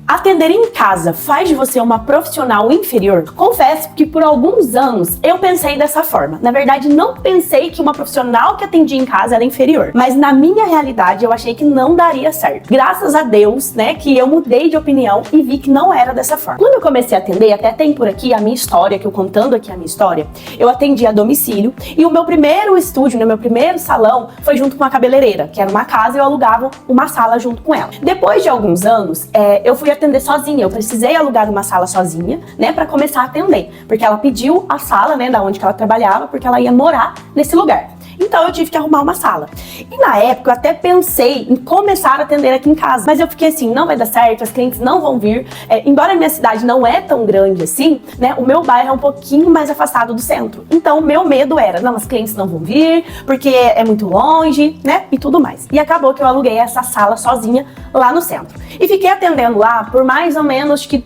Atender em casa faz de você uma profissional inferior? Confesso que por alguns anos eu pensei dessa forma. Na verdade, não pensei que uma profissional que atendia em casa era inferior. Mas na minha realidade, eu achei que não daria certo. Graças a Deus, né, que eu mudei de opinião e vi que não era dessa forma. Quando eu comecei a atender, até tem por aqui a minha história, que eu contando aqui a minha história, eu atendi a domicílio e o meu primeiro estúdio, né, meu primeiro salão foi junto com a cabeleireira, que era uma casa e eu alugava uma sala junto com ela. Depois de alguns anos, eu fui atender sozinha. Eu precisei alugar uma sala sozinha, né, para começar a atender, porque ela pediu a sala, né, da onde que ela trabalhava, porque ela ia morar nesse lugar. Então eu tive que arrumar uma sala. E na época eu até pensei em começar a atender aqui em casa, mas eu fiquei assim, não vai dar certo, as clientes não vão vir. Embora a minha cidade não é tão grande assim, né, o meu bairro é um pouquinho mais afastado do centro. Então o meu medo era, não, as clientes não vão vir, porque é muito longe, né, e tudo mais. E acabou que eu aluguei essa sala sozinha lá no centro. E fiquei atendendo lá por mais ou menos que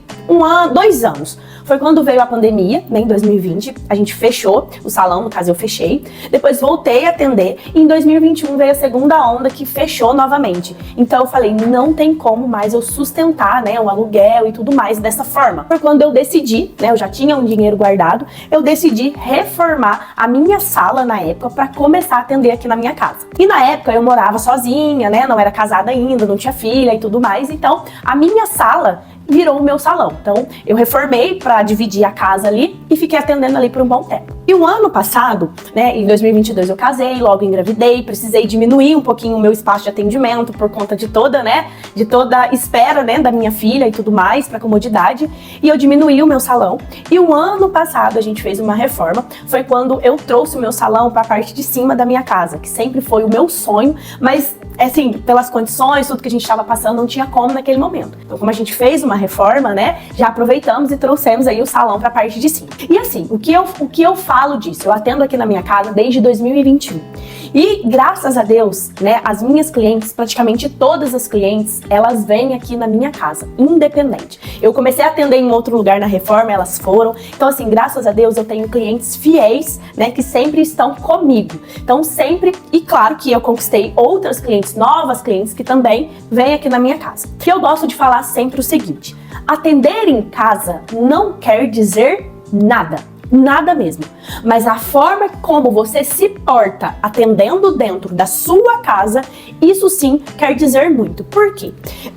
2 anos. Foi quando veio a pandemia, né, em 2020, a gente fechou o salão, no caso eu fechei, depois voltei a atender e em 2021 veio a segunda onda que fechou novamente. Então eu falei, não tem como mais eu sustentar, né, o aluguel e tudo mais dessa forma. Foi quando eu decidi, né, eu já tinha um dinheiro guardado, eu decidi reformar a minha sala na época para começar a atender aqui na minha casa. E na época eu morava sozinha, né, não era casada ainda, não tinha filha e tudo mais, então a minha sala virou o meu salão. Então, eu reformei para dividir a casa ali e fiquei atendendo ali por um bom tempo. E o ano passado, né, em 2022 eu casei, logo engravidei, precisei diminuir um pouquinho o meu espaço de atendimento por conta de toda a espera, né, da minha filha e tudo mais, para comodidade, e eu diminuí o meu salão. E o ano passado a gente fez uma reforma, foi quando eu trouxe o meu salão para a parte de cima da minha casa, que sempre foi o meu sonho, mas assim, pelas condições, tudo que a gente estava passando, não tinha como naquele momento. Então, como a gente fez uma reforma, né, já aproveitamos e trouxemos aí o salão para a parte de cima. E assim, o que eu falo disso? Eu atendo aqui na minha casa desde 2021. E graças a Deus, né, as minhas clientes, praticamente todas as clientes, elas vêm aqui na minha casa, independente. Eu comecei a atender em outro lugar na reforma, elas foram. Então assim, graças a Deus eu tenho clientes fiéis, né, que sempre estão comigo. Então sempre, e claro que eu conquistei outras clientes, novas clientes que também vêm aqui na minha casa. Que eu gosto de falar sempre o seguinte: atender em casa não quer dizer nada. Nada mesmo. Mas a forma como você se porta atendendo dentro da sua casa, isso sim quer dizer muito. Por quê?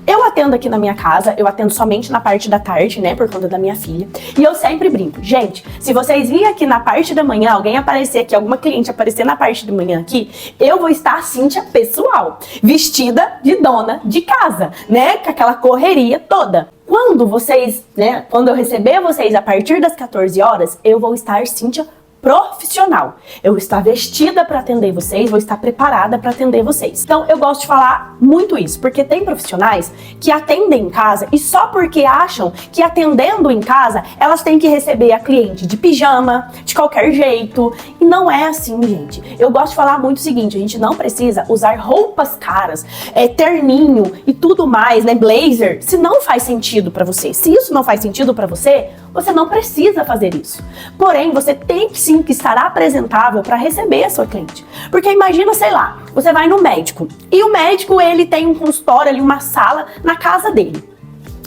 Eu atendo aqui na minha casa, eu atendo somente na parte da tarde, né, por conta da minha filha. E eu sempre brinco, gente, se vocês virem aqui na parte da manhã, alguém aparecer aqui, alguma cliente aparecer na parte da manhã aqui, eu vou estar a Cíntia pessoal, vestida de dona de casa, né, com aquela correria toda. Quando vocês, né, quando eu receber vocês a partir das 14 horas, eu vou estar, Cíntia, profissional. Eu vou estar vestida para atender vocês, vou estar preparada para atender vocês. Então, eu gosto de falar muito isso, porque tem profissionais que atendem em casa e só porque acham que atendendo em casa, elas têm que receber a cliente de pijama, de qualquer jeito. E não é assim, gente. Eu gosto de falar muito o seguinte, a gente não precisa usar roupas caras, terninho e tudo mais, né, blazer, se não faz sentido para você. Se isso não faz sentido para você, você não precisa fazer isso. Porém, você tem que sim que estar apresentável para receber a sua cliente. Porque imagina, sei lá, você vai no médico e o médico, ele tem um consultório ali, uma sala na casa dele.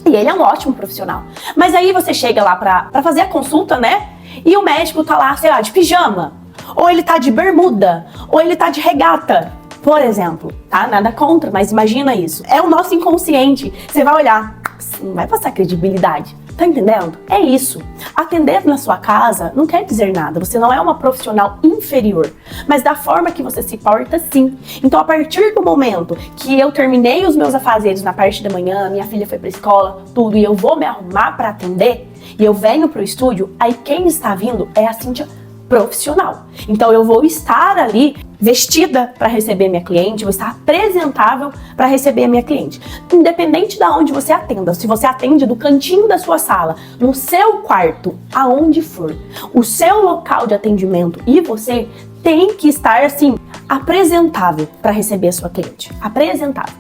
E ele é um ótimo profissional. Mas aí você chega lá para fazer a consulta, né? E o médico tá lá, sei lá, de pijama. Ou ele tá de bermuda. Ou ele tá de regata. Por exemplo, tá? Nada contra, mas imagina isso. É o nosso inconsciente. Você vai olhar, não vai passar credibilidade. Tá entendendo? É isso. Atender na sua casa não quer dizer nada. Você não é uma profissional inferior. Mas da forma que você se porta, sim. Então, a partir do momento que eu terminei os meus afazeres na parte da manhã, minha filha foi pra escola, tudo, e eu vou me arrumar pra atender, e eu venho pro estúdio, aí quem está vindo é a Cíntia profissional. Então eu vou estar ali vestida para receber minha cliente, vou estar apresentável para receber a minha cliente. Independente de onde você atenda, se você atende do cantinho da sua sala, no seu quarto, aonde for, o seu local de atendimento e você tem que estar assim, apresentável para receber a sua cliente. Apresentável.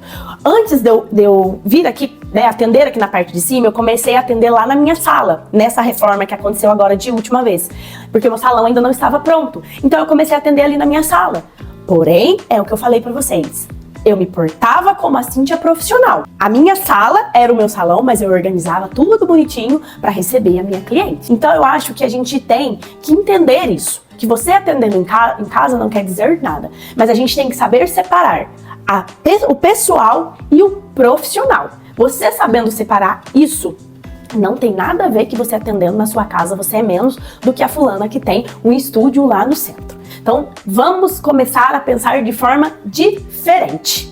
Antes de eu vir aqui, né, atender aqui na parte de cima, eu comecei a atender lá na minha sala, nessa reforma que aconteceu agora de última vez, porque o meu salão ainda não estava pronto. Então eu comecei a atender ali na minha sala. Porém, é o que eu falei para vocês. Eu me portava como a Cíntia profissional. A minha sala era o meu salão, mas eu organizava tudo bonitinho para receber a minha cliente. Então eu acho que a gente tem que entender isso. Que você atendendo em casa não quer dizer nada. Mas a gente tem que saber separar o pessoal e o profissional. Você sabendo separar isso, não tem nada a ver que você atendendo na sua casa, você é menos do que a fulana que tem um estúdio lá no centro. Então, vamos começar a pensar de forma diferente.